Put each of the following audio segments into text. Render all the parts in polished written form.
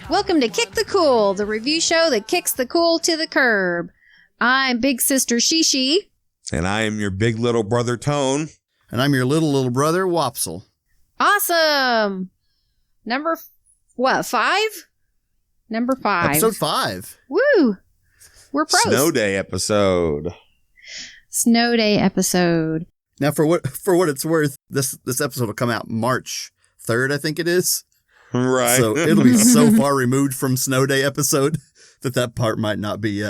Welcome to Kick the Cool, the review show that kicks the cool to the curb. I'm Big Sister Shishi. And I am your big little brother, Tone. And I'm your little brother, Wopsle. Awesome. Number 5? Number 5. Episode 5. Woo. We're pros. Snow Day episode. Snow Day episode. Now, for what it's worth, this episode will come out March 3rd, I think it is. Right. So it'll be so far removed from Snow Day episode that part might not be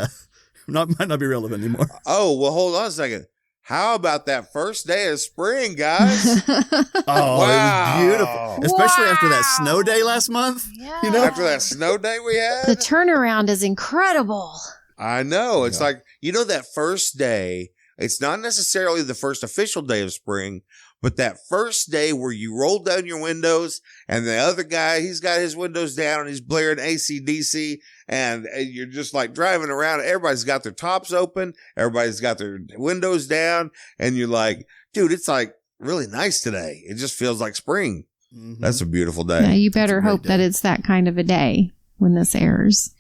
might not be relevant anymore. Oh, well, hold on a second. How about that first day of spring, guys? Oh, wow. It was beautiful. Especially after that snow day last month. Yeah. You know? After that snow day we had. The turnaround is incredible. I know. It's like, that first day, it's not necessarily the first official day of spring, but that first day where you roll down your windows and the other guy, he's got his windows down and he's blaring AC/DC and you're just like driving around. Everybody's got their tops open. Everybody's got their windows down. And you're like, dude, it's like really nice today. It just feels like spring. Mm-hmm. That's a beautiful day. Yeah, you better hope that it's that kind of a day when this airs.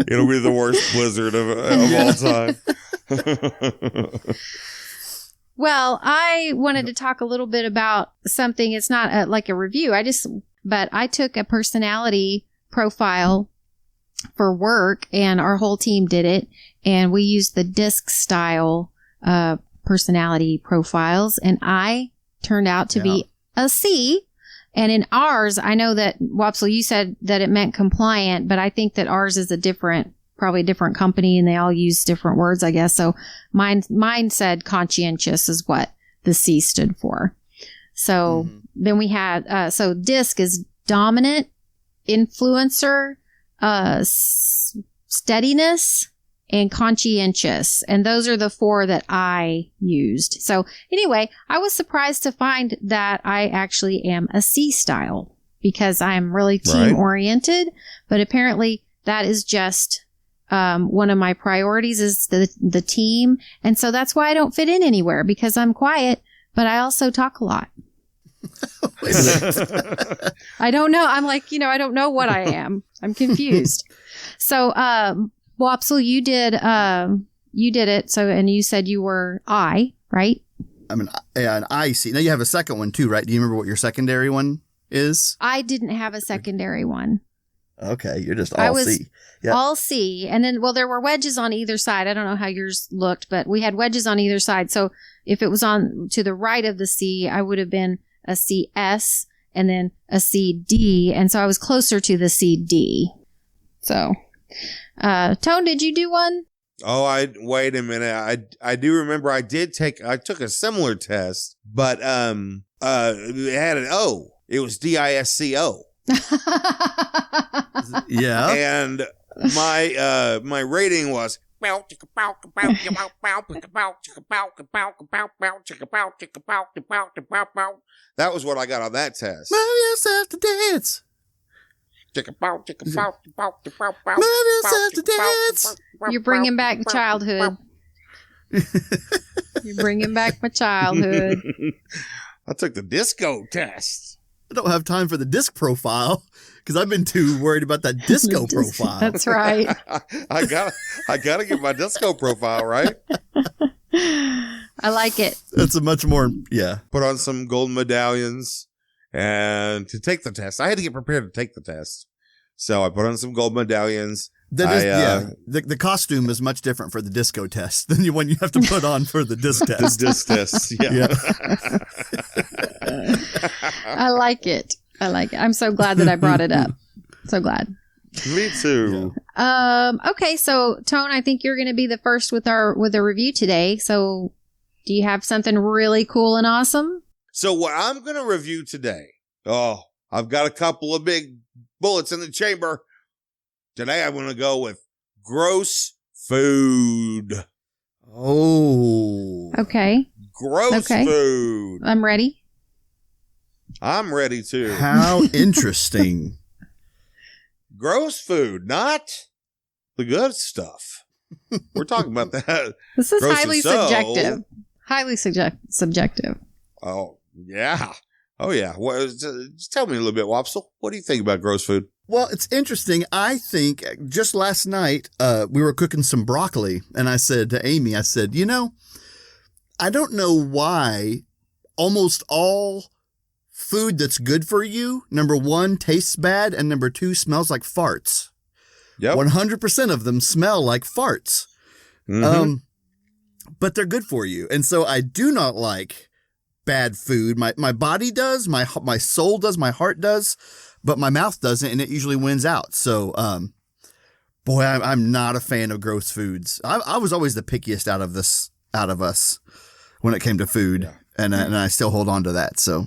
It'll be the worst blizzard of all time. Well, I wanted to talk a little bit about something. It's not like a review. But I took a personality profile for work and our whole team did it. And we used the disc style personality profiles. And I turned out to be a C. And in ours, I know that, Wopsle, you said that it meant compliant, but I think that ours is probably a different company, and they all use different words, I guess. So mine said conscientious is what the C stood for. So then we had, so DISC is dominant, influencer, steadiness, and conscientious. And those are the 4 that I used. So anyway, I was surprised to find that I actually am a C style because I'm really team oriented, but apparently that is just one of my priorities is the team. And so that's why I don't fit in anywhere, because I'm quiet, but I also talk a lot. I don't know. I'm like, I don't know what I am. I'm confused. So, Wopsle, you did it. So, and you said you were I, right? I'm an IC. Now you have a second one too, right? Do you remember what your secondary one is? I didn't have a secondary one. Okay, you're just all C. Yep. All C. And then, there were wedges on either side. I don't know how yours looked, but we had wedges on either side. So if it was on to the right of the C, I would have been a CS and then a CD. And so I was closer to the CD. So, Tone, did you do one? Oh, wait a minute. I do remember I took a similar test, but it had an O. It was DISCO. Yeah. And my rating was that was what I got on that test. Move yourself to dance. Move yourself to dance. You're bringing back childhood. You're bringing back my childhood. I took the disco test. I don't have time for the disc profile because I've been too worried about that disco profile. That's right. I gotta get my disco profile right. I like it. That's a much more, Put on some gold medallions and to take the test. I had to get prepared to take the test. So I put on some gold medallions. The costume is much different for the disco test than the one you have to put on for the disc test. The disc test, yeah. I like it. I'm so glad that I brought it up. So glad. Me too. Okay, so Tone, I think you're going to be the first with a review today. So, do you have something really cool and awesome? So what I'm going to review today. Oh, I've got a couple of big bullets in the chamber. Today I'm going to go with gross food. Oh. Okay. Gross food. I'm ready. I'm ready too. How interesting. Gross food, not the good stuff. We're talking about that. This is Gross highly subjective. Highly subjective. Oh, yeah. Oh, yeah. Well, just tell me a little bit, Wopsle. What do you think about gross food? Well, it's interesting. I think just last night, we were cooking some broccoli, and I said to Amy, I said, I don't know why almost all food that's good for you, number one, tastes bad, and number two, smells like farts. Yep. 100% of them smell like farts. Mm-hmm. But they're good for you. And so I do not like bad food. My body does, my soul does, my heart does, but my mouth doesn't, and it usually wins out. So, boy, I'm not a fan of gross foods. I was always the pickiest out of us when it came to food, yeah. and I still hold on to that. So,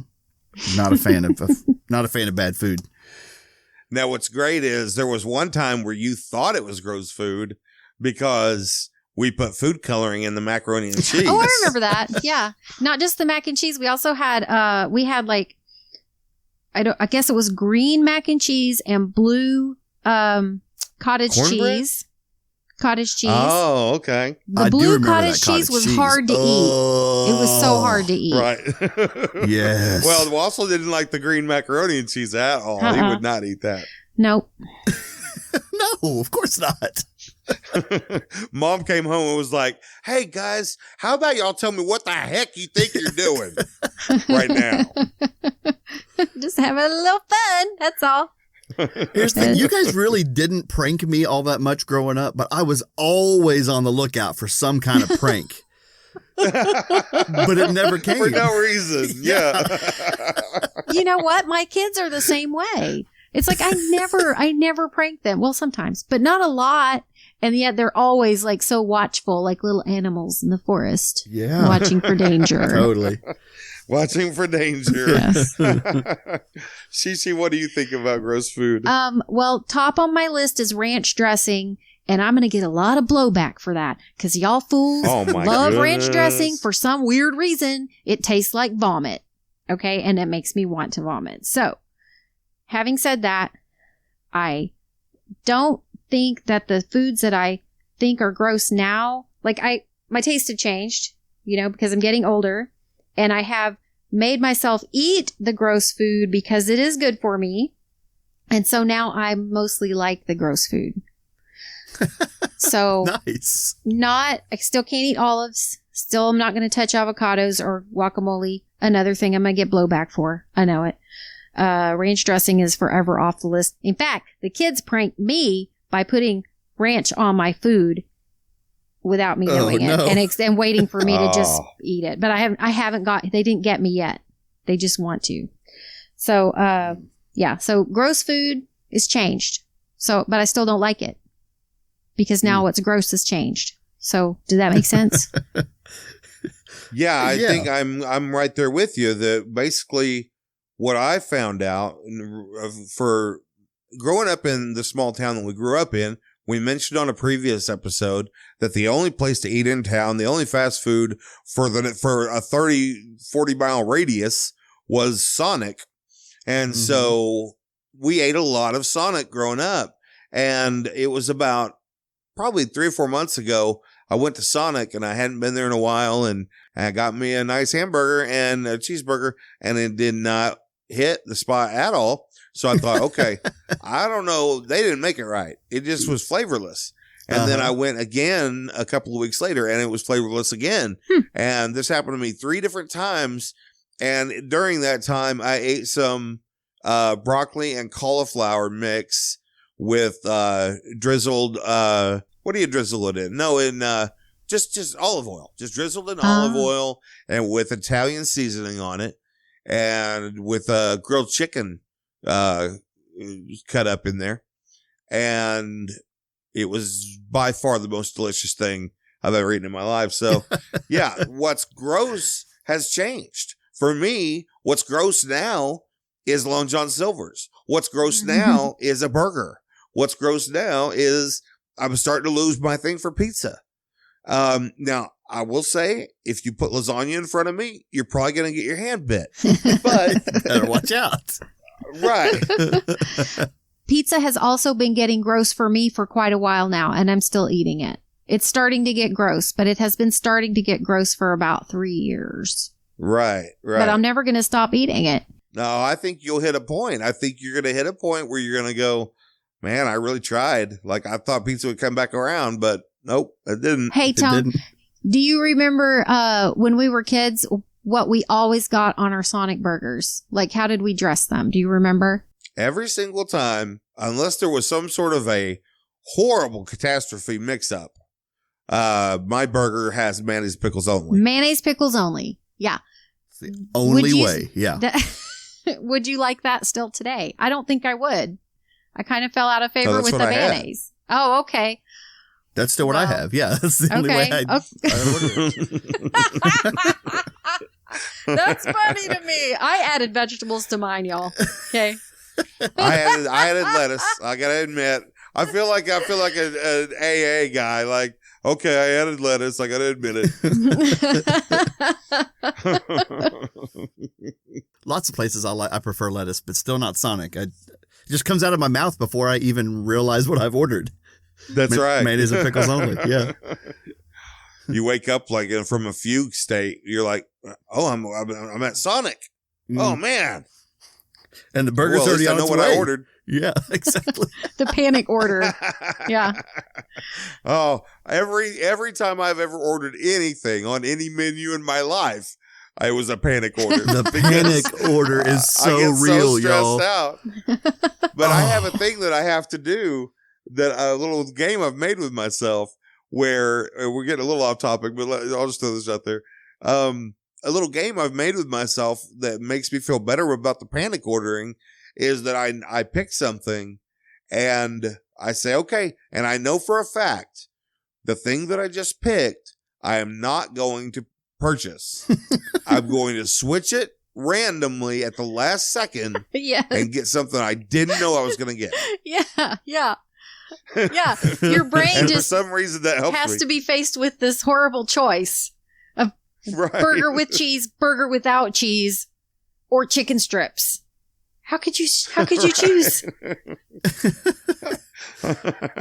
not a fan of bad food. Now, what's great is there was one time where you thought it was gross food because we put food coloring in the macaroni and cheese. Oh, I remember that. Yeah, not just the mac and cheese. We also had like I guess it was green mac and cheese and blue cottage cheese. Cottage cheese. Oh, okay. The blue cottage cheese was hard to eat. It was so hard to eat. Right. Yes. Well, Wassel didn't like the green macaroni and cheese at all. He would not eat that. Nope. No, of course not. Mom came home and was like, "Hey guys, how about y'all tell me what the heck you think you're doing right now?" Just having a little fun. That's all. Here's the thing. You guys really didn't prank me all that much growing up, but I was always on the lookout for some kind of prank. But it never came. For no reason. Yeah. You know what? My kids are the same way. It's like I never prank them. Well, sometimes, but not a lot. And yet they're always like so watchful, like little animals in the forest. Yeah. Watching for danger. Totally. Watching for danger. Yes. Shishi, what do you think about gross food? Well, top on my list is ranch dressing, and I'm going to get a lot of blowback for that because y'all fools love ranch dressing for some weird reason. It tastes like vomit. Okay. And it makes me want to vomit. So having said that, I don't think that the foods that I think are gross now, like my taste had changed, because I'm getting older. And I have made myself eat the gross food because it is good for me. And so now I mostly like the gross food. So nice. I still can't eat olives. Still, I'm not going to touch avocados or guacamole. Another thing I'm going to get blowback for. I know it. Ranch dressing is forever off the list. In fact, the kids prank me by putting ranch on my food without me knowing it and waiting for me to just eat it. But they didn't get me yet. They just want to. So, so gross food is changed. So, but I still don't like it because now what's gross has changed. So does that make sense? Yeah, I think I'm right there with you that basically what I found out for growing up in the small town that we grew up in, we mentioned on a previous episode that the only place to eat in town, the only fast food for a 40 mile radius was Sonic. And so we ate a lot of Sonic growing up. And it was about probably 3 or 4 months ago, I went to Sonic and I hadn't been there in a while. And I got me a nice hamburger and a cheeseburger, and it did not hit the spot at all. So I thought, okay, I don't know. They didn't make it right. It just was flavorless. And then I went again a couple of weeks later and it was flavorless again. And this happened to me 3 different times. And during that time, I ate some broccoli and cauliflower mix with drizzled, what do you drizzle it in? No, in just olive oil. Just drizzled in olive oil and with Italian seasoning on it. And with grilled chicken cut up in there, and it was by far the most delicious thing I've ever eaten in my life. So yeah, what's gross has changed for me. What's gross now is Long John Silver's. What's gross now is a burger. What's gross now is I'm starting to lose my thing for pizza. Now I will say, if you put lasagna in front of me, you're probably going to get your hand bit, but better watch out. Right. Pizza has also been getting gross for me for quite a while now, and I'm still eating it. It's starting to get gross, but it has been starting to get gross for about 3 years. Right. But I'm never going to stop eating it. No, I think you'll hit a point. I think you're going to hit a point where you're going to go, man, I really tried. Like, I thought pizza would come back around, but nope, it didn't. Hey, Tom, do you remember when we were kids, what we always got on our Sonic burgers? Like, how did we dress them? Do you remember? Every single time, unless there was some sort of a horrible catastrophe mix-up, my burger has mayonnaise pickles only. Mayonnaise pickles only. Yeah. It's the only way. Yeah. Would you like that still today? I don't think I would. I kind of fell out of favor with the mayonnaise. Oh, okay. That's still what I have. Yeah. That's the only way I order it. That's funny to me. I added vegetables to mine, y'all. Okay. I added lettuce. I gotta admit, I feel like an AA guy. Like, okay, I added lettuce. I gotta admit it. Lots of places I prefer lettuce, but still not Sonic. It just comes out of my mouth before I even realize what I've ordered. That's right. Mayonnaise and pickles only. Yeah. You wake up like from a fugue state. You're like, oh, I'm at Sonic. Oh man. And the burger's already on its way. I know what I ordered. Yeah, exactly. The panic order. Yeah. Oh, every time I've ever ordered anything on any menu in my life, it was a panic order. The panic order is so real, y'all. Out. But I have a thing that I have to do, that a little game I've made with myself, where we're getting a little off topic, but I'll just throw this out there. A little game I've made with myself that makes me feel better about the panic ordering is that I pick something and I say, okay, and I know for a fact the thing that I just picked, I am not going to purchase. I'm going to switch it randomly at the last second and get something I didn't know I was going to get. Yeah. Yeah. Your brain just for some reason that helps has me. to be faced with this horrible choice of burger with cheese, burger without cheese, or chicken strips. How could you choose?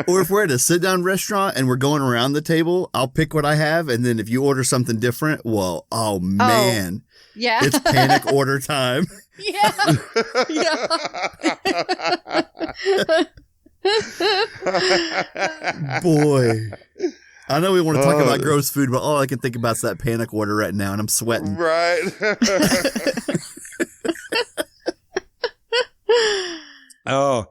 Or if we're at a sit-down restaurant and we're going around the table, I'll pick what I have, and then if you order something different, well, oh man. Yeah. It's panic order time. Yeah. Boy. I know we want to talk about gross food, but all I can think about is that panic order right now, and I'm sweating. Right. Oh,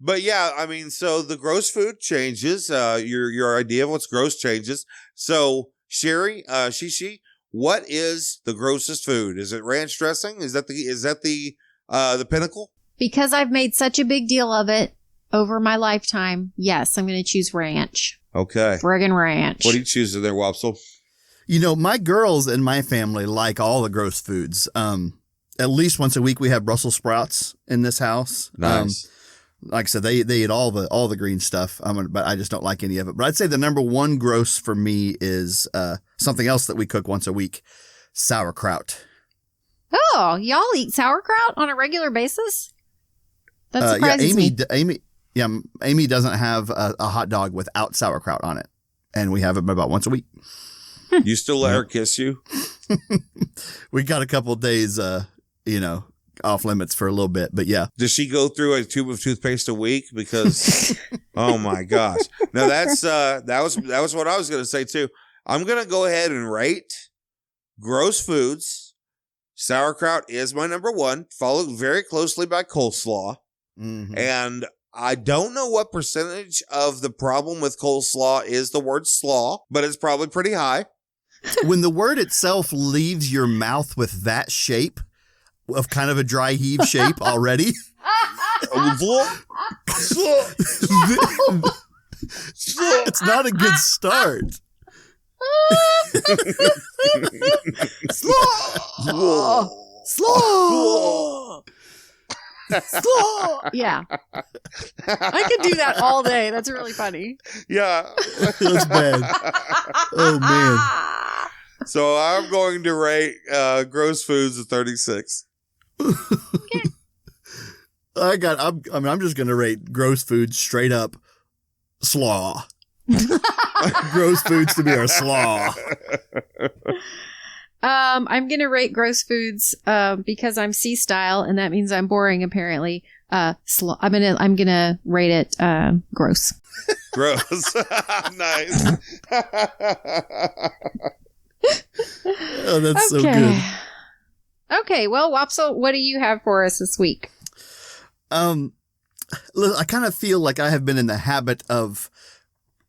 but yeah, I mean, so the gross food changes. Your idea of what's gross changes. So Sherry, Shishi, what is the grossest food? Is it ranch dressing? Is that the pinnacle? Because I've made such a big deal of it over my lifetime, yes, I'm going to choose ranch. Okay. Friggin' ranch. What do you choose there, Wopsle? You know, my girls and my family like all the gross foods. At least once a week we have Brussels sprouts in this house. Nice. Like I said, they eat all the green stuff. But I just don't like any of it. But I'd say the number one gross for me is something else that we cook once a week: sauerkraut. Oh, y'all eat sauerkraut on a regular basis? That surprises me. Amy doesn't have a hot dog without sauerkraut on it, and we have it about once a week. You still let her kiss you? We got a couple of days, off limits for a little bit, but yeah. Does she go through a tube of toothpaste a week? Because, oh my gosh. Now that was what I was going to say too. I'm going to go ahead and rate gross foods. Sauerkraut is my number one, followed very closely by coleslaw. Mm-hmm. And I don't know what percentage of the problem with coleslaw is the word slaw, but it's probably pretty high. When the word itself leaves your mouth with that shape, of kind of a dry heave shape already. It's not a good start. Slow. Yeah. I could do that all day. That's really funny. Yeah. That's bad. Oh, man. So I'm going to rate gross foods at 36. Okay. I'm just going to rate gross foods straight up slaw. Gross foods to me are slaw. I'm going to rate gross foods because I'm C-style, and that means I'm boring, apparently. I'm gonna rate it gross. Gross. Nice. Oh, that's so good. Okay, well, Wopsle, what do you have for us this week? Look, I kind of feel like I have been in the habit of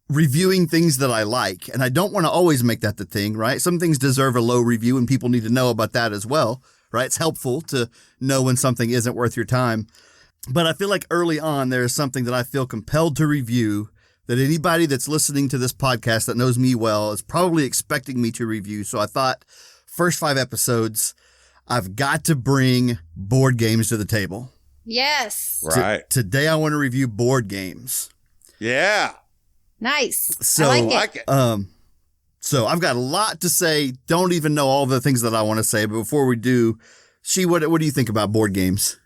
reviewing things that I like, and I don't want to always make that the thing, right? Some things deserve a low review, and people need to know about that as well, right? It's helpful to know when something isn't worth your time. But I feel like early on, there is something that I feel compelled to review that anybody that's listening to this podcast that knows me well is probably expecting me to review. So I thought, first 5 episodes, I've got to bring board games to the table. Yes. Right. Today, I want to review board games. Yeah. Nice. So, I like it. So I've got a lot to say. Don't even know all the things that I want to say. But before we do, what do you think about board games?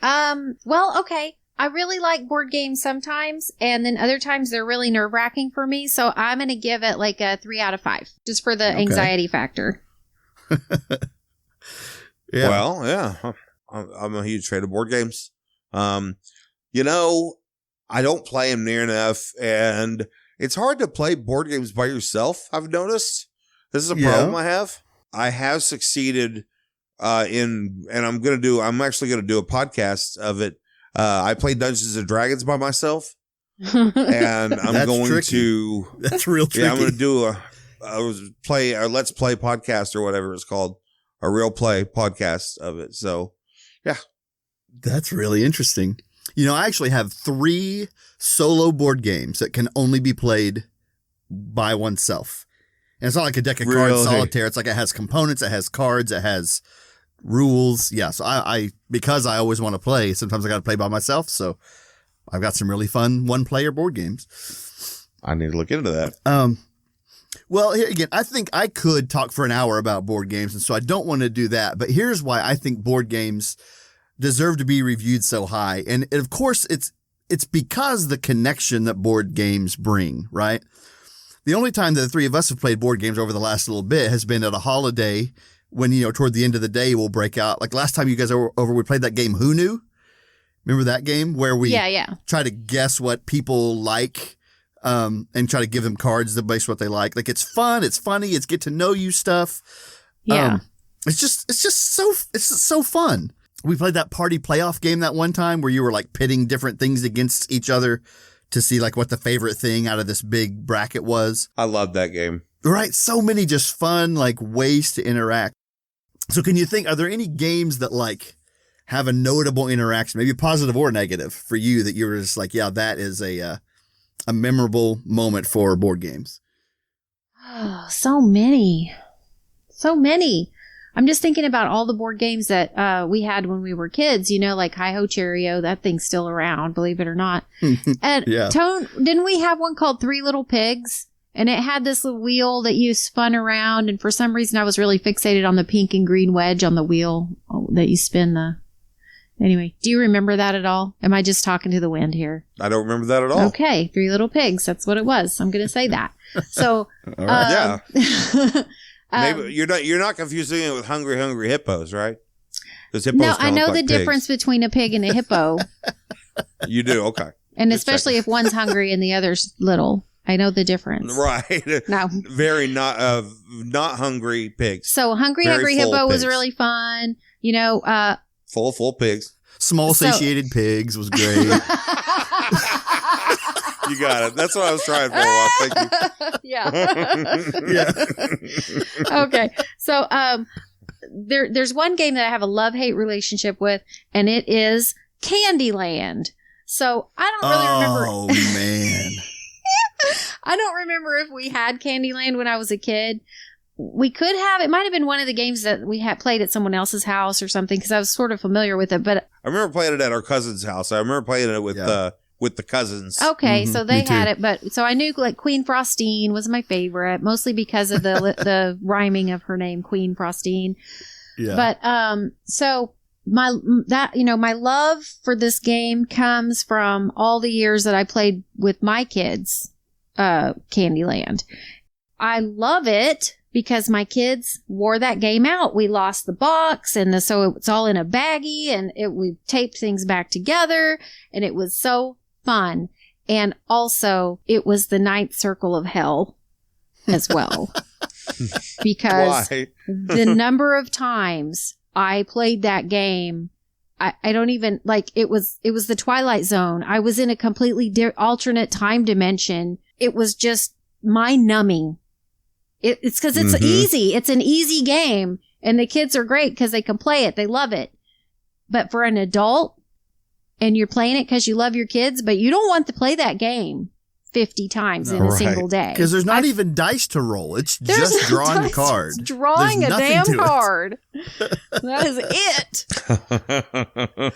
Well, okay. I really like board games sometimes, and then other times they're really nerve-wracking for me. So I'm going to give it like a 3 out of 5, just for the anxiety factor. Yeah. Well, yeah. I'm a huge fan of board games. You know, I don't play them near enough, and it's hard to play board games by yourself, I've noticed. This is a problem I have. I have succeeded and I'm actually going to do a podcast of it. I play Dungeons and Dragons by myself, and I'm going tricky. to, that's real tricky. Yeah, I'm going to do a Let's Play podcast or whatever it's called, a real play podcast of it. So yeah, that's really interesting. You know, I actually have 3 solo board games that can only be played by oneself. And it's not like a deck of cards solitaire. It's like it has components, it has cards, it has rules. Yeah, so I because I always want to play, sometimes I got to play by myself. So I've got some really fun one-player board games. I need to look into that. Well, here again, I think I could talk for an hour about board games, and so I don't want to do that. But here's why I think board games deserve to be reviewed so high. And of course, it's because the connection that board games bring, right? The only time that the 3 of us have played board games over the last little bit has been at a holiday when, you know, toward the end of the day, we'll break out. Like last time you guys were over, we played that game, Who Knew? Remember that game where we try to guess what people like and try to give them cards that base what they like. Like it's fun, it's funny, it's get to know you stuff. Yeah. It's just so fun. We played that party playoff game that one time where you were like pitting different things against each other to see like what the favorite thing out of this big bracket was. I love that game. Right. So many just fun like ways to interact. So can you think, are there any games that like have a notable interaction, maybe positive or negative for you that you're just like, yeah, that is a memorable moment for board games? Oh, so many. I'm just thinking about all the board games that we had when we were kids, you know, like Hi-Ho Cherry-O, that thing's still around, believe it or not. And Tone, didn't we have one called 3 Little Pigs? And it had this little wheel that you spun around, and for some reason I was really fixated on the pink and green wedge on the wheel that you spin the... Anyway, do you remember that at all? Am I just talking to the wind here? I don't remember that at all. Okay, 3 Little Pigs, that's what it was. I'm going to say that. So... Yeah. Maybe you're not confusing it with Hungry Hungry Hippos, right? No, I know the difference between a pig and a hippo. You do, okay. And especially if one's hungry and the other's little. I know the difference. Right. No. Very not hungry pigs. So Hungry Hungry Hippo was really fun. You know, full pigs. Small satiated pigs was great. You got it. That's what I was trying for a while. Thank you. Yeah. Okay. So there's one game that I have a love-hate relationship with, and it is Candyland. So I don't really remember. Oh, man. I don't remember if we had Candyland when I was a kid. We could have. It might have been one of the games that we had played at someone else's house or something, because I was sort of familiar with it. But I remember playing it at our cousin's house. I remember playing it with the cousins. Okay, so they had it, but so I knew like Queen Frostine was my favorite, mostly because of the rhyming of her name, Queen Frostine. Yeah. But so my love for this game comes from all the years that I played with my kids, Candyland. I love it because my kids wore that game out. We lost the box, and so it's all in a baggie, and we taped things back together, and it was so fun. And also, it was the ninth circle of hell as well. Because the number of times I played that game, I don't even, like, it was the Twilight Zone. I was in a completely alternate time dimension. It was just mind-numbing. It's because it's easy. It's an easy game. And the kids are great because they can play it. They love it. But for an adult, and you're playing it because you love your kids, but you don't want to play that game 50 times in a single day. Because there's not even dice to roll. It's just drawing a card. It's drawing a damn card. That is it.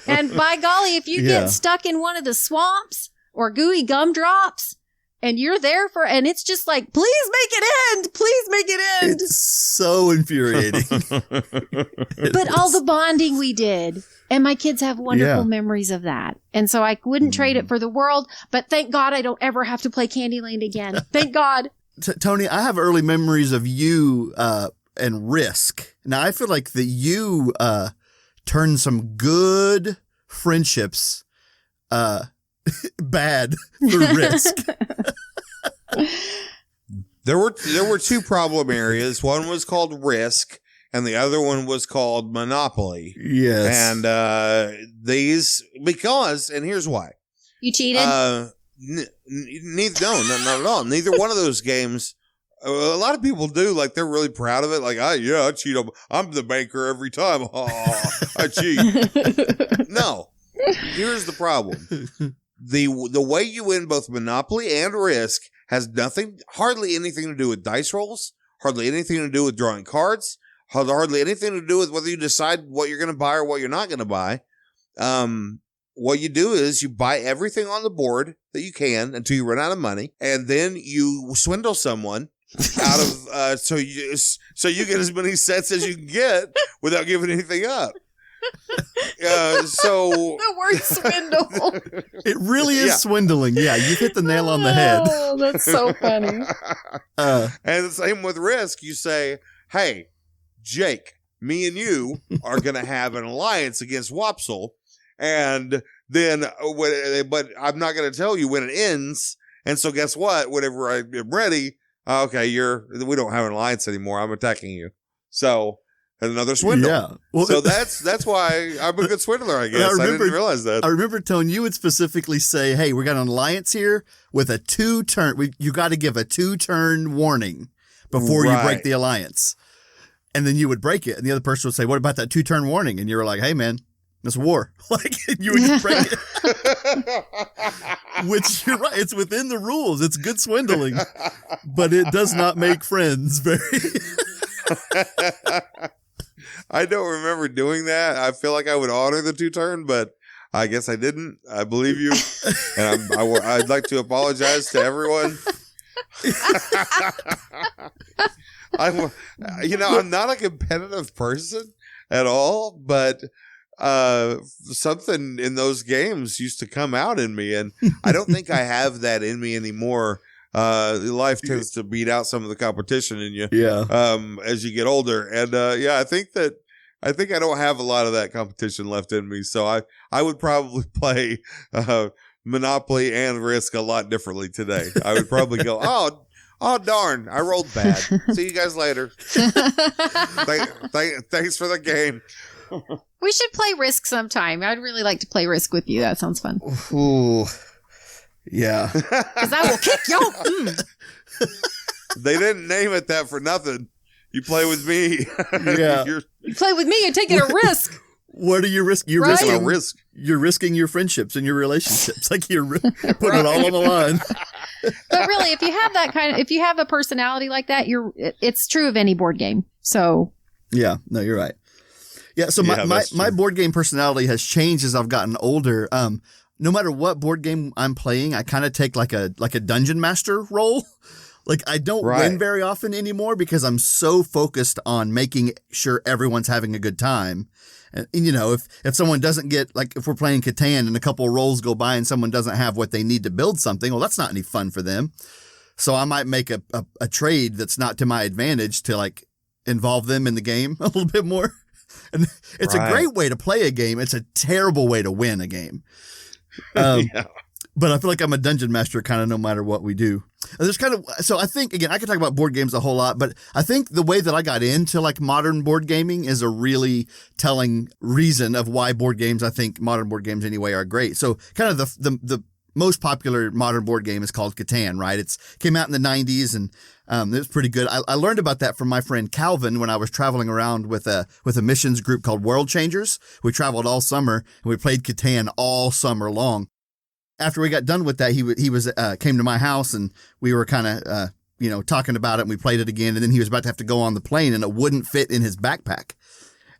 And by golly, if you get stuck in one of the swamps or gooey gumdrops, and you're there and it's just like, please make it end. Please make it end. It's so infuriating. But all the bonding we did. And my kids have wonderful memories of that. And so I wouldn't trade it for the world. But thank God I don't ever have to play Candyland again. Thank God. Tony, I have early memories of you and Risk. Now, I feel like that you turned some good friendships bad for Risk. There were two problem areas. One was called Risk, and the other one was called Monopoly. Yes. And and here's why. You cheated? Not at all. Neither one of those games. A lot of people do. Like, they're really proud of it. Like, I cheat. I'm the banker every time. Oh, I cheat. No. Here's the problem. The way you win both Monopoly and Risk has hardly anything to do with dice rolls, hardly anything to do with drawing cards, hardly anything to do with whether you decide what you're going to buy or what you're not going to buy. What you do is you buy everything on the board that you can until you run out of money, and then you swindle someone out of so you get as many sets as you can get without giving anything up. So the word swindle. It really is swindling. Yeah, you hit the nail on the head. Oh, that's so funny. And the same with Risk. You say, hey, Jake, me and you are going to have an alliance against Wopsle. And then, but I'm not going to tell you when it ends. And so guess what? Whenever I am ready, okay, we don't have an alliance anymore. I'm attacking you. So another swindle. Yeah. Well, so that's why I'm a good swindler, I guess. I didn't realize that. I remember, Tone, you would specifically say, hey, we got an alliance here with a 2-turn. You got to give a 2-turn warning before you break the alliance. And then you would break it. And the other person would say, what about that 2-turn warning? And you were like, hey, man, it's war. Like, you would just break it. Which, you're right, it's within the rules. It's good swindling. But it does not make friends very... I don't remember doing that. I feel like I would honor the 2-turn, but I guess I didn't. I believe you. And I'd like to apologize to everyone. I'm not a competitive person at all, but something in those games used to come out in me, and I don't think I have that in me anymore. Life tends to beat out some of the competition in you, as you get older, and I think I don't have a lot of that competition left in me. So I would probably play Monopoly and Risk a lot differently today. I would probably go, oh darn, I rolled bad. See you guys later. Thanks for the game. We should play Risk sometime. I'd really like to play Risk with you. That sounds fun. Ooh. Yeah. Because I will kick you. They didn't name it that for nothing. You play with me. Yeah. You play with me, you're taking a risk. What are you risking? You're risking a risk. You're risking your friendships and your relationships. Like you're putting it all on the line. But really, if you have if you have a personality like that, it's true of any board game. So. Yeah, no, you're right. Yeah. So my board game personality has changed as I've gotten older. No matter what board game I'm playing, I kind of take like a dungeon master role. Like I don't win very often anymore because I'm so focused on making sure everyone's having a good time. And if someone doesn't get, like if we're playing Catan and a couple of rolls go by and someone doesn't have what they need to build something, well, that's not any fun for them. So I might make a trade that's not to my advantage to like involve them in the game a little bit more. And it's a great way to play a game. It's a terrible way to win a game. Yeah. But I feel like I'm a dungeon master kind of no matter what we do. So I think, again, I could talk about board games a whole lot, but I think the way that I got into like modern board gaming is a really telling reason of why board games, I think modern board games anyway, are great. So kind of the most popular modern board game is called Catan, right? It's came out in the 90s and it was pretty good. I learned about that from my friend Calvin when I was traveling around with a missions group called World Changers. We traveled all summer and we played Catan all summer long. After we got done with that, he came to my house and we were kind of talking about it and we played it again. And then he was about to have to go on the plane and it wouldn't fit in his backpack.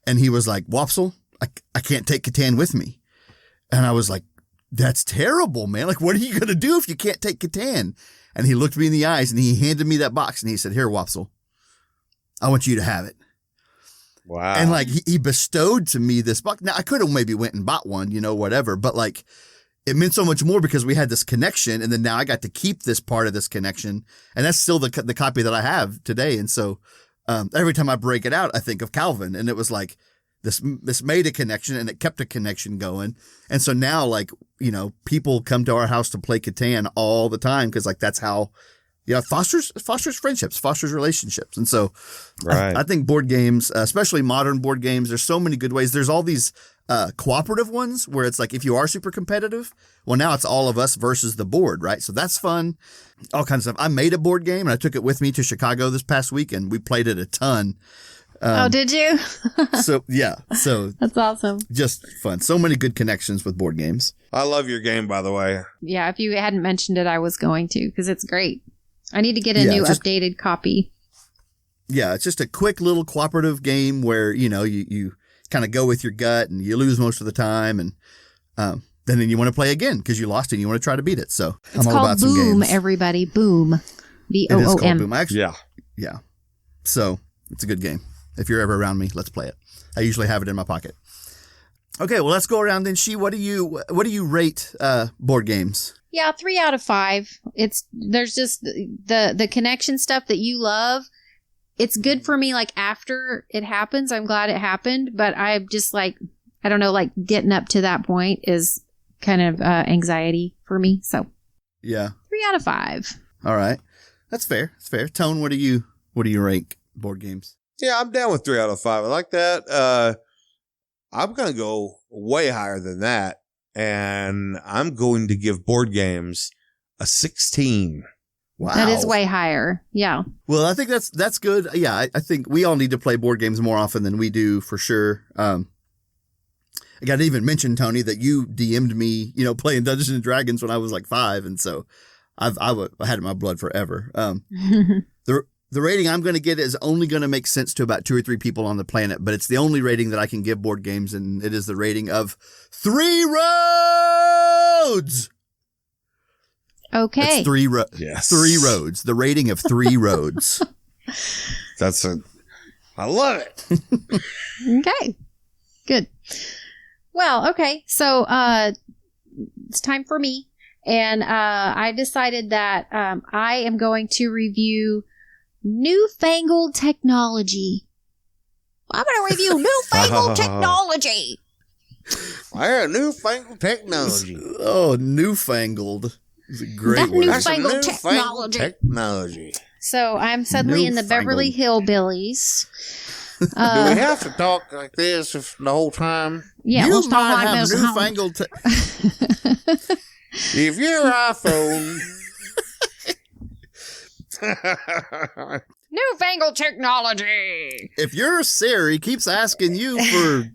And he was like, Wopsle, I can't take Catan with me. And I was like, that's terrible, man. Like, what are you going to do if you can't take Catan? And he looked me in the eyes and he handed me that box and he said, here, Wopsle, I want you to have it. Wow. And like he bestowed to me this box. Now I could have maybe went and bought one, whatever, but like, it meant so much more because we had this connection, and then now I got to keep this part of this connection, and that's still the copy that I have today. And so every time I break it out, I think of Calvin, and it was like this made a connection, and it kept a connection going. And so now, like people come to our house to play Catan all the time because like that's how fosters friendships, fosters relationships. And so I think board games, especially modern board games, there's so many good ways. There's all these cooperative ones where it's like if you are super competitive, well, now it's all of us versus the board, right? So that's fun. All kinds of stuff. I made a board game and I took it with me to Chicago this past week and we played it a ton. Did you? So that's awesome. Just fun. So many good connections with board games. I love your game, by the way. Yeah, if you hadn't mentioned it, I was going to because it's great. I need to get a new updated copy. Yeah, it's just a quick little cooperative game where, you kind of go with your gut and you lose most of the time. And then you want to play again because you lost it and you want to try to beat it. So it's I'm all called about Boom, some games. Everybody. Boom. B-O-O-M. It is called Boom. Actually, yeah. So it's a good game. If you're ever around me, let's play it. I usually have it in my pocket. Okay, well, let's go around then. What do you rate board games? Yeah, 3 out of 5. There's just the connection stuff that you love. It's good for me, like, after it happens. I'm glad it happened, but I'm just like, I don't know, like, getting up to that point is kind of anxiety for me. So, yeah. 3 out of 5. All right. That's fair. That's fair. Tone, what do you rank board games? Yeah, I'm down with 3 out of 5. I like that. I'm going to go way higher than that. And I'm going to give board games a 16. Wow. That is way higher. Yeah. Well, I think that's good. Yeah, I think we all need to play board games more often than we do, for sure. I got to even mention, Tony, that you DM'd me, playing Dungeons and Dragons when I was like 5. And so I had it in my blood forever. The rating I'm going to get is only going to make sense to about 2 or 3 people on the planet, but it's the only rating that I can give board games, and it is the rating of 3 roads. Okay. It's 3 roads. Yes. 3 roads. The rating of 3 roads. I love it. Okay. Good. Well, okay. So, it's time for me. And, I decided that, I am going to review Newfangled technology. I'm going to review Newfangled technology. Yeah, Newfangled technology. Oh, Newfangled. It's a great word. Newfangled technology. So I'm suddenly in the Beverly Hillbillies. Do we have to talk like this the whole time? Yeah, you let's talk like have this. newfangled If your iPhone... Newfangled technology. If your Siri keeps asking you for...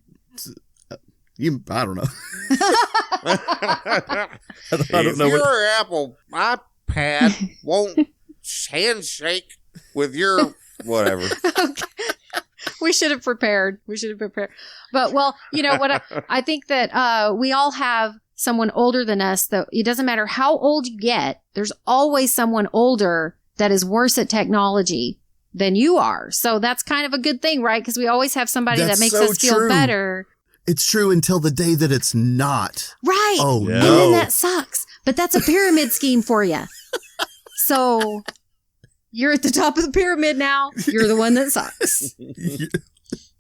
I don't know. I don't know. If your Apple iPad won't handshake with your whatever. Okay. We should have prepared. But, well, you know what? I think that we all have someone older than us. That it doesn't matter how old you get. There's always someone older that is worse at technology than you are. So that's kind of a good thing, right? Because we always have somebody that makes us feel better. It's true until the day that it's not. Right. Oh, no. And then that sucks. But that's a pyramid scheme for you. So you're at the top of the pyramid now. You're the one that sucks.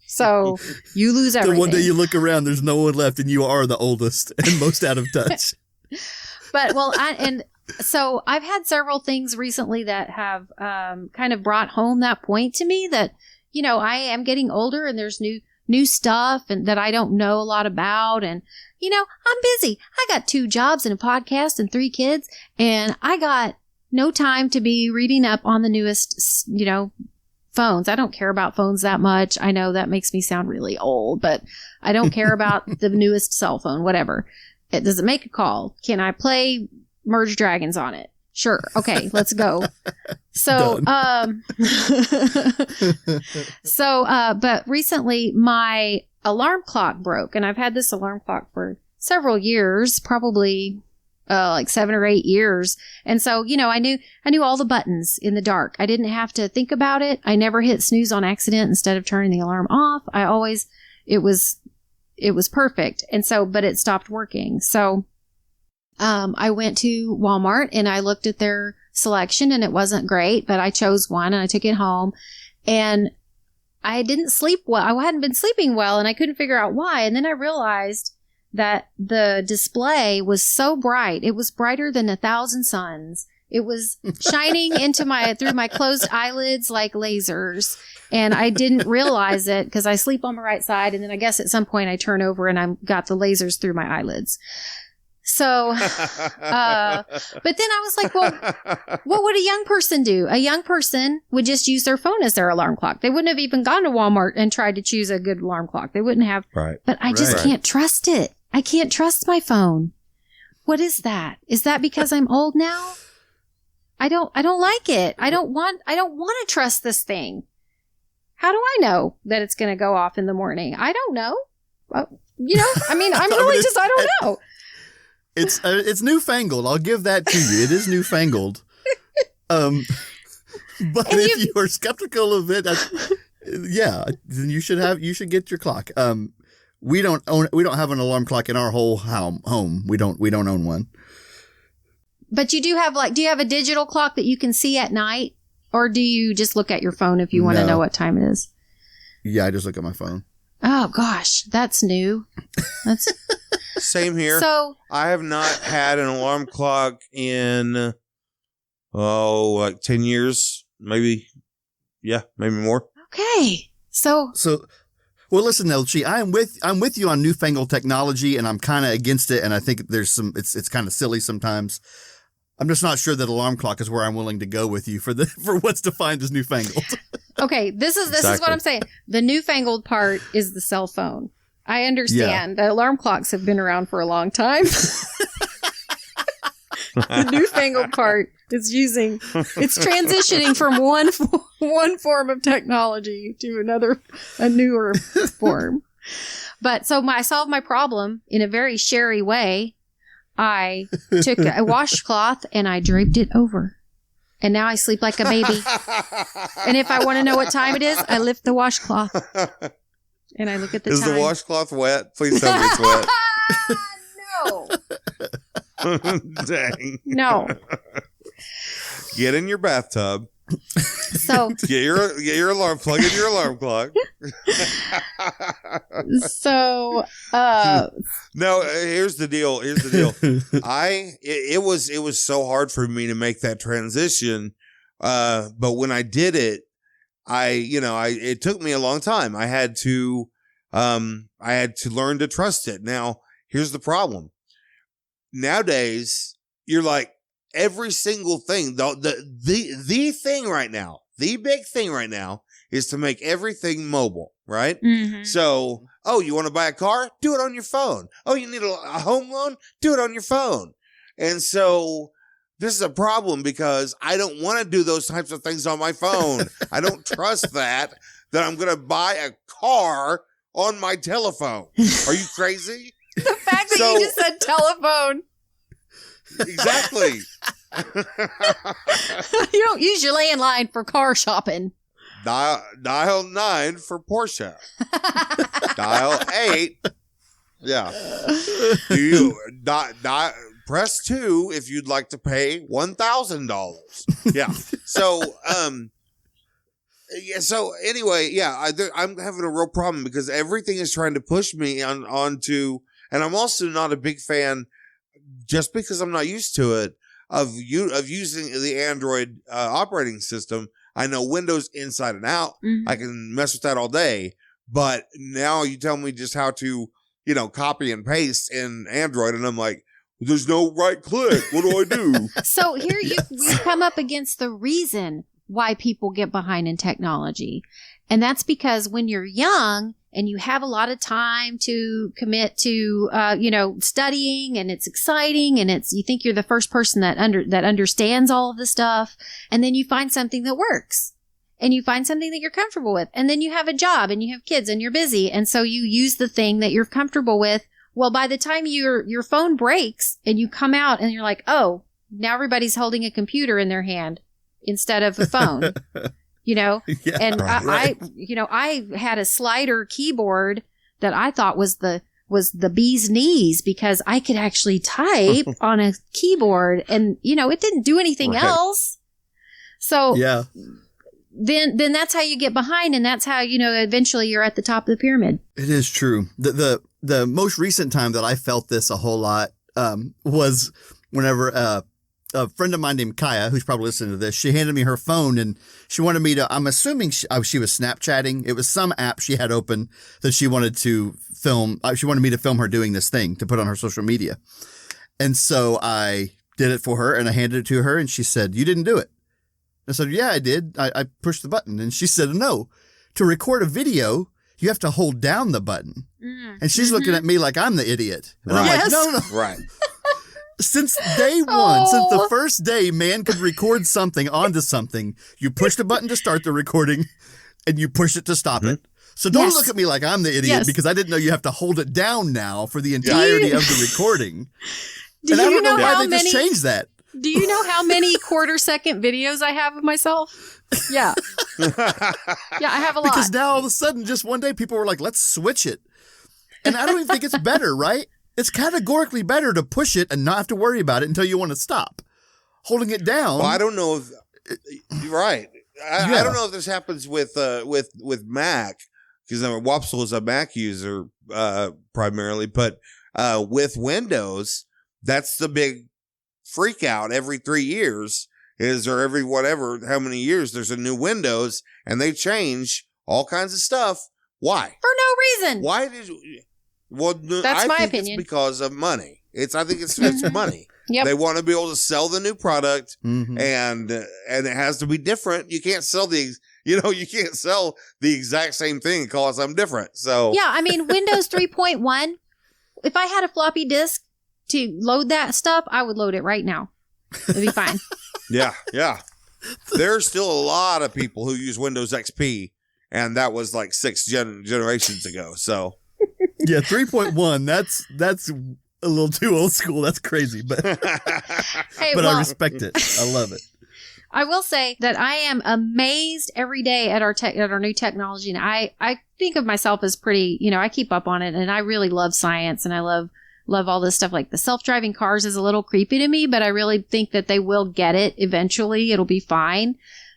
So you lose everything. The one day you look around, there's no one left, and you are the oldest and most out of touch. But, so I've had several things recently that have kind of brought home that point to me that, I am getting older and there's new stuff and that I don't know a lot about. And, I'm busy. I got 2 jobs and a podcast and 3 kids, and I got no time to be reading up on the newest, phones. I don't care about phones that much. I know that makes me sound really old, but I don't care about the newest cell phone, whatever. Does it make a call? Can I play Merge Dragons on it? Sure. Okay, let's go. So, but recently my alarm clock broke, and I've had this alarm clock for several years, probably like 7 or 8 years. And so, I knew all the buttons in the dark. I didn't have to think about it. I never hit snooze on accident instead of turning the alarm off. It was perfect. And so, but it stopped working. So, I went to Walmart and I looked at their selection, and it wasn't great, but I chose one and I took it home, and I didn't sleep well. I hadn't been sleeping well, and I couldn't figure out why. And then I realized that the display was so bright. It was brighter than 1,000 suns. It was shining through my closed eyelids like lasers. And I didn't realize it because I sleep on my right side. And then I guess at some point I turn over and I got the lasers through my eyelids. So, but then I was like, well, what would a young person do? A young person would just use their phone as their alarm clock. They wouldn't have even gone to Walmart and tried to choose a good alarm clock. They wouldn't have. Right. But I just can't trust it. I can't trust my phone. What is that? Is that because I'm old now? I don't like it. I don't want to trust this thing. How do I know that it's going to go off in the morning? I don't know. I'm really I don't know. It's newfangled. I'll give that to you. It is newfangled. But if you are skeptical of it, then you should get your clock. We don't have an alarm clock in our whole home. We don't own one. But you do have do you have a digital clock that you can see at night, or do you just look at your phone if you want to know what time it is? Yeah, I just look at my phone. Oh gosh, that's new. That's same here. So I have not had an alarm clock in like 10 years, maybe. Yeah, maybe more. Okay. So well, listen, LG, I'm with you on newfangled technology, and I'm kind of against it, and I think there's it's kind of silly sometimes. I'm just not sure that alarm clock is where I'm willing to go with you for what's defined as newfangled. Okay, this is what I'm saying. The newfangled part is the cell phone. I understand that alarm clocks have been around for a long time. The newfangled part is it's transitioning from one form of technology to a newer form. But so I solved my problem in a very Sherry way. I took a washcloth and I draped it over. And now I sleep like a baby. And if I want to know what time it is, I lift the washcloth. And I look at the time. Is the washcloth wet? Please tell me it's wet. No. Dang. No. Get in your bathtub. So get your alarm, plug in your alarm clock. So no, here's the deal. It was so hard for me to make that transition. But when I did it, it took me a long time. I had to learn to trust it. Now, here's the problem. Nowadays, you're like, every single thing, the thing right now, the big thing right now is to make everything mobile, right? Mm-hmm. So, you want to buy a car? Do it on your phone. Oh, you need a home loan? Do it on your phone. And so this is a problem because I don't want to do those types of things on my phone. I don't trust that I'm going to buy a car on my telephone. Are you crazy? The fact that you just said telephone. Exactly. You don't use your landline for car shopping. Dial 9 for Porsche. Dial 8. Yeah. press 2 if you'd like to pay $1,000. Yeah. So, yeah. So anyway, yeah, I'm having a real problem because everything is trying to push me onto, and I'm also not a big fan, just because I'm not used to it, of using the Android operating system. I know Windows inside and out. Mm-hmm. I can mess with that all day. But now you tell me just how to, copy and paste in Android, and I'm like, there's no right click. What do I do? So here we come up against the reason why people get behind in technology. And that's because when you're young and you have a lot of time to commit to, studying, and it's exciting, and you think you're the first person that understands all of the stuff. And then you find something that works, and you find something that you're comfortable with. And then you have a job and you have kids and you're busy. And so you use the thing that you're comfortable with. Well, by the time your phone breaks and you come out and you're like, oh, now everybody's holding a computer in their hand instead of a phone, Yeah, and right. I had a slider keyboard that I thought was the bee's knees, because I could actually type on a keyboard, and, it didn't do anything else. So yeah, then that's how you get behind, and that's how, eventually you're at the top of the pyramid. It is true. The most recent time that I felt this a whole lot was whenever a friend of mine named Kaya, who's probably listening to this, she handed me her phone, and she wanted me to, I'm assuming she was Snapchatting. It was some app she had open that she wanted to film. She wanted me to film her doing this thing to put on her social media. And so I did it for her, and I handed it to her, and she said, "You didn't do it." I said, "Yeah, I did. I pushed the button." And she said, "No, to record a video, you have to hold down the button." And she's looking at me like I'm the idiot. And I'm like, no. Right. Since day one, since the first day man could record something onto something, you push the button to start the recording, and you push it to stop it. So don't look at me like I'm the idiot, because I didn't know you have to hold it down now for the entirety of the recording. And I don't know why they just changed that. Do you know how many quarter-second videos I have of myself? Yeah. Yeah, I have a lot. Because now all of a sudden, just one day, people were like, let's switch it. And I don't even think it's better, right? It's categorically better to push it and not have to worry about it until you want to stop. Holding it down. Well, I don't know if you're right. I don't know if this happens with Mac, because Wopsle is a Mac user primarily, but with Windows, that's the big freak out every 3 years or every how many years there's a new Windows, and they change all kinds of stuff. Why? For no reason. Why did you? Well, that's my opinion. It's because of money. I think it's money. Yep. They want to be able to sell the new product, and it has to be different. You can't sell you can't sell the exact same thing and call it something different. So yeah, I mean, Windows 3.1. If I had a floppy disk to load that stuff, I would load it right now. It'd be fine. Yeah. There's still a lot of people who use Windows XP, and that was like 6 generations ago. So. Yeah, 3.1, that's a little too old school. That's crazy, but I respect it. I love it. I will say that I am amazed every day at our new technology, and I think of myself as pretty, I keep up on it, and I really love science, and I love all this stuff. Like the self-driving cars is a little creepy to me, but I really think that they will get it eventually. It'll be fine.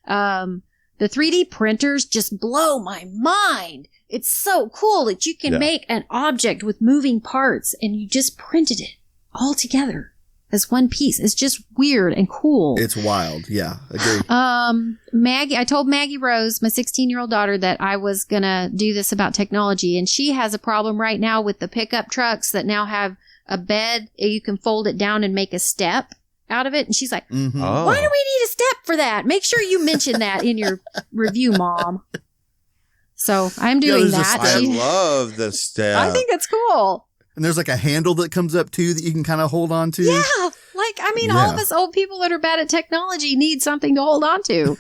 The 3D printers just blow my mind. It's so cool that you can make an object with moving parts, and you just printed it all together as one piece. It's just weird and cool. It's wild. Yeah, agree. I told Maggie Rose, my 16-year-old daughter, that I was going to do this about technology, and she has a problem right now with the pickup trucks that now have a bed. You can fold it down and make a step out of it. And she's like, why do we need a step for that? Make sure you mention that in your review, Mom. So I'm doing that. I love the step. I think that's cool. And there's like a handle that comes up too that you can kind of hold on to. Yeah. All of us old people that are bad at technology need something to hold on to.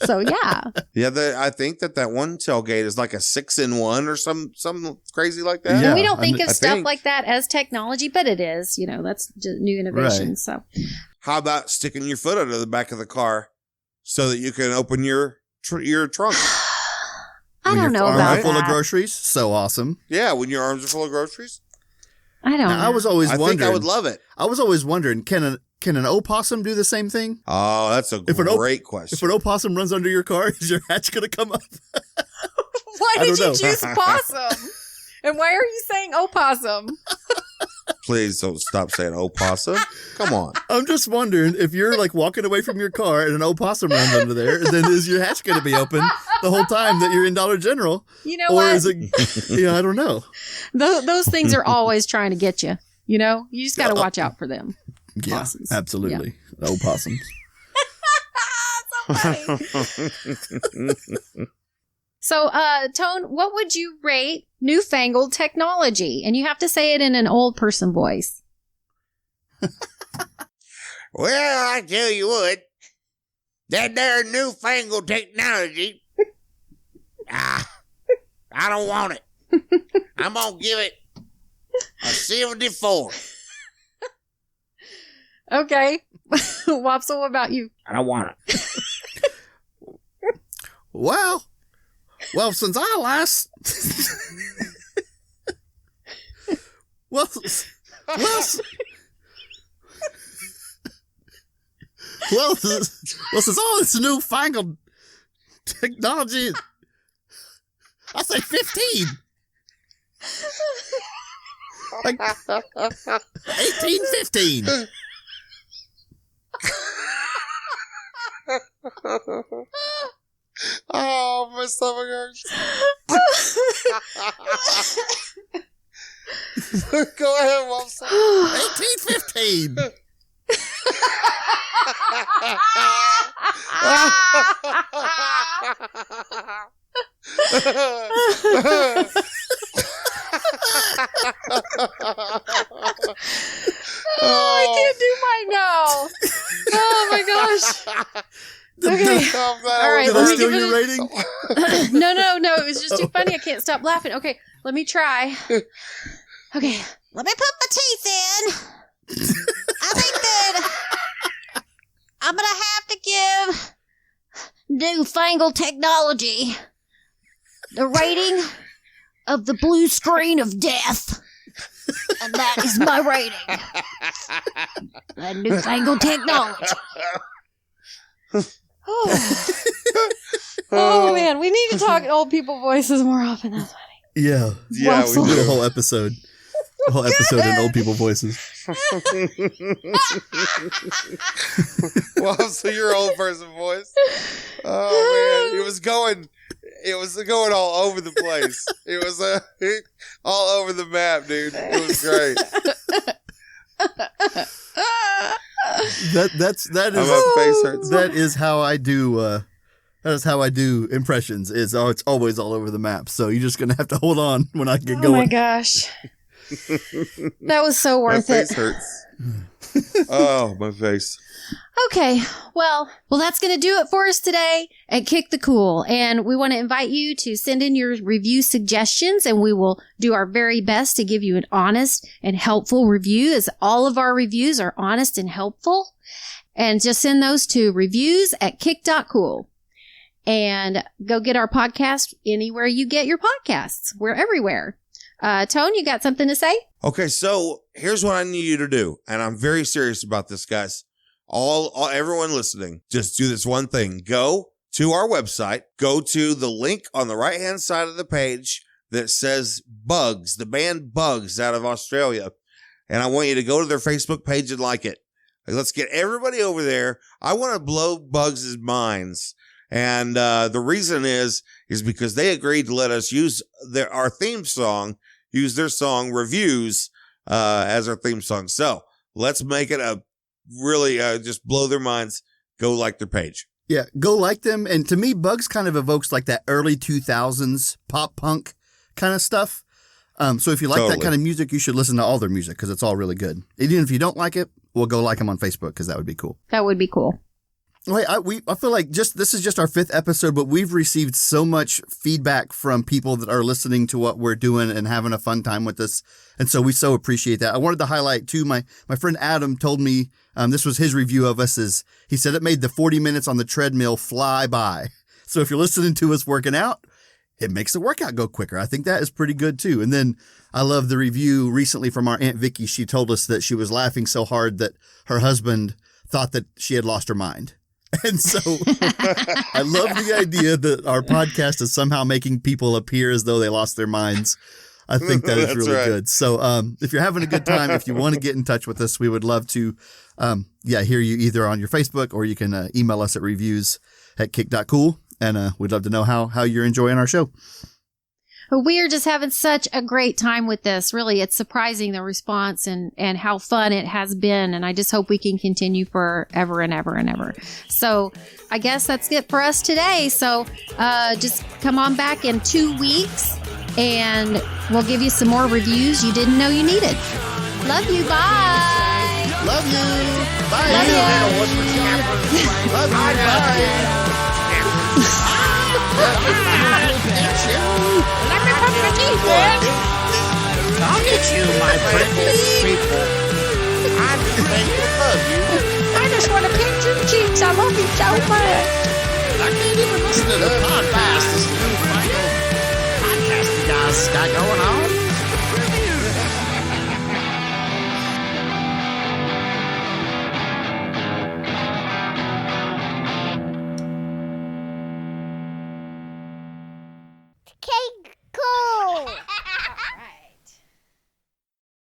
So yeah. Yeah. I think that one tailgate is like a 6-in-1 or something crazy like that. Yeah. And we don't think of stuff like that as technology, but it is. That's just new innovation. Right. So how about sticking your foot under the back of the car so that you can open your trunk? I don't know about that. Full of groceries, so awesome. Yeah, when your arms are full of groceries. I don't know. I was always wondering. I think I would love it. I was always wondering, can an opossum do the same thing? Oh, that's a great question. If an opossum runs under your car, is your hatch going to come up? Why did you choose possum? And why are you saying opossum? Please don't stop saying opossum. Come on. I'm just wondering if you're like walking away from your car and an opossum runs under there, then is your hatch going to be open the whole time that you're in Dollar General? You know or what? Is it, I don't know. Those things are always trying to get you. You know, you just got to watch out for them. Yeah, Opossums. absolutely. Yeah. The opossums. So funny. So, Tone, what would you rate Newfangled technology? And you have to say it in an old person voice. Well, I tell you what, that there newfangled technology, I don't want it. I'm going to give it a 74. Okay. Wopsle, what about you? I don't want it. Well, since I last... well, since all this newfangled technology, I say 15. Like 18, 15. Oh, my stomach hurts. Go ahead, Wilson. 18, 15. Oh, I can't do mine now. Oh my gosh. Okay. All right. Did I steal your rating? No. It was just too funny. I can't stop laughing. Okay, let me try. Okay, let me put my teeth in. I think that I'm gonna have to give Newfangled technology the rating of the blue screen of death. And that is my rating. The Newfangled technology. Oh man, we need to talk old people voices more often. That's funny. Yeah, we do a whole episode. A whole episode in old people voices. Well, so your old person voice. Oh man, it was going all over the place. It was all over the map, dude. It was great. That is how I do. That is how I do impressions. It's always all over the map. So you're just gonna have to hold on when I get going. Oh my gosh, that was so worth it. My face hurts. Oh, my face. Okay, well, that's going to do it for us today at Kick the Cool. And we want to invite you to send in your review suggestions, and we will do our very best to give you an honest and helpful review, as all of our reviews are honest and helpful. And just send those to reviews@kick.cool. And go get our podcast anywhere you get your podcasts. We're everywhere. Tone, you got something to say? Okay, so here's what I need you to do. And I'm very serious about this, guys. Everyone listening, just do this one thing. Go to our website, go to the link on the right-hand side of the page that says Bugs, the band Bugs out of Australia. And I want you to go to their Facebook page and like it. Let's get everybody over there. I want to blow Bugs' minds. And the reason is because they agreed to let us use our theme song, use their song Reviews as our theme song. So let's make it a really just blow their minds. Go like their page. Yeah, go like them. And to me, Bugs kind of evokes like that early 2000s pop punk kind of stuff. So if you like that kind of music, you should listen to all their music because it's all really good. Even if you don't like it, we'll go like them on Facebook because that would be cool. That would be cool. Wait, I feel like this is just our 5th episode, but we've received so much feedback from people that are listening to what we're doing and having a fun time with us. And so we so appreciate that. I wanted to highlight too, my friend Adam told me, this was his review of us, is he said it made the 40 minutes on the treadmill fly by. So if you're listening to us working out it makes the workout go quicker. I think that is pretty good too. And then I love the review recently from our Aunt Vicky. She told us that she was laughing so hard that her husband thought that she had lost her mind. And so I love the idea that our podcast is somehow making people appear as though they lost their minds. I think that is really good. So if you're having a good time, if you want to get in touch with us, we would love to hear you either on your Facebook or you can email us at reviews@kick.cool. And we'd love to know how you're enjoying our show. We are just having such a great time with this. Really, it's surprising the response and how fun it has been. And I just hope we can continue forever and ever and ever. So I guess that's it for us today. So just come on back in 2 weeks and we'll give you some more reviews you didn't know you needed. Love you. Bye. Love you. Bye. Love you. Love you. Bye. Let me put my teeth in. I'll get you, my pretty people. I love you. I just want to pinch your cheeks. I love you so much. I can't even listen to the podcast. This new final podcast you guys got going on.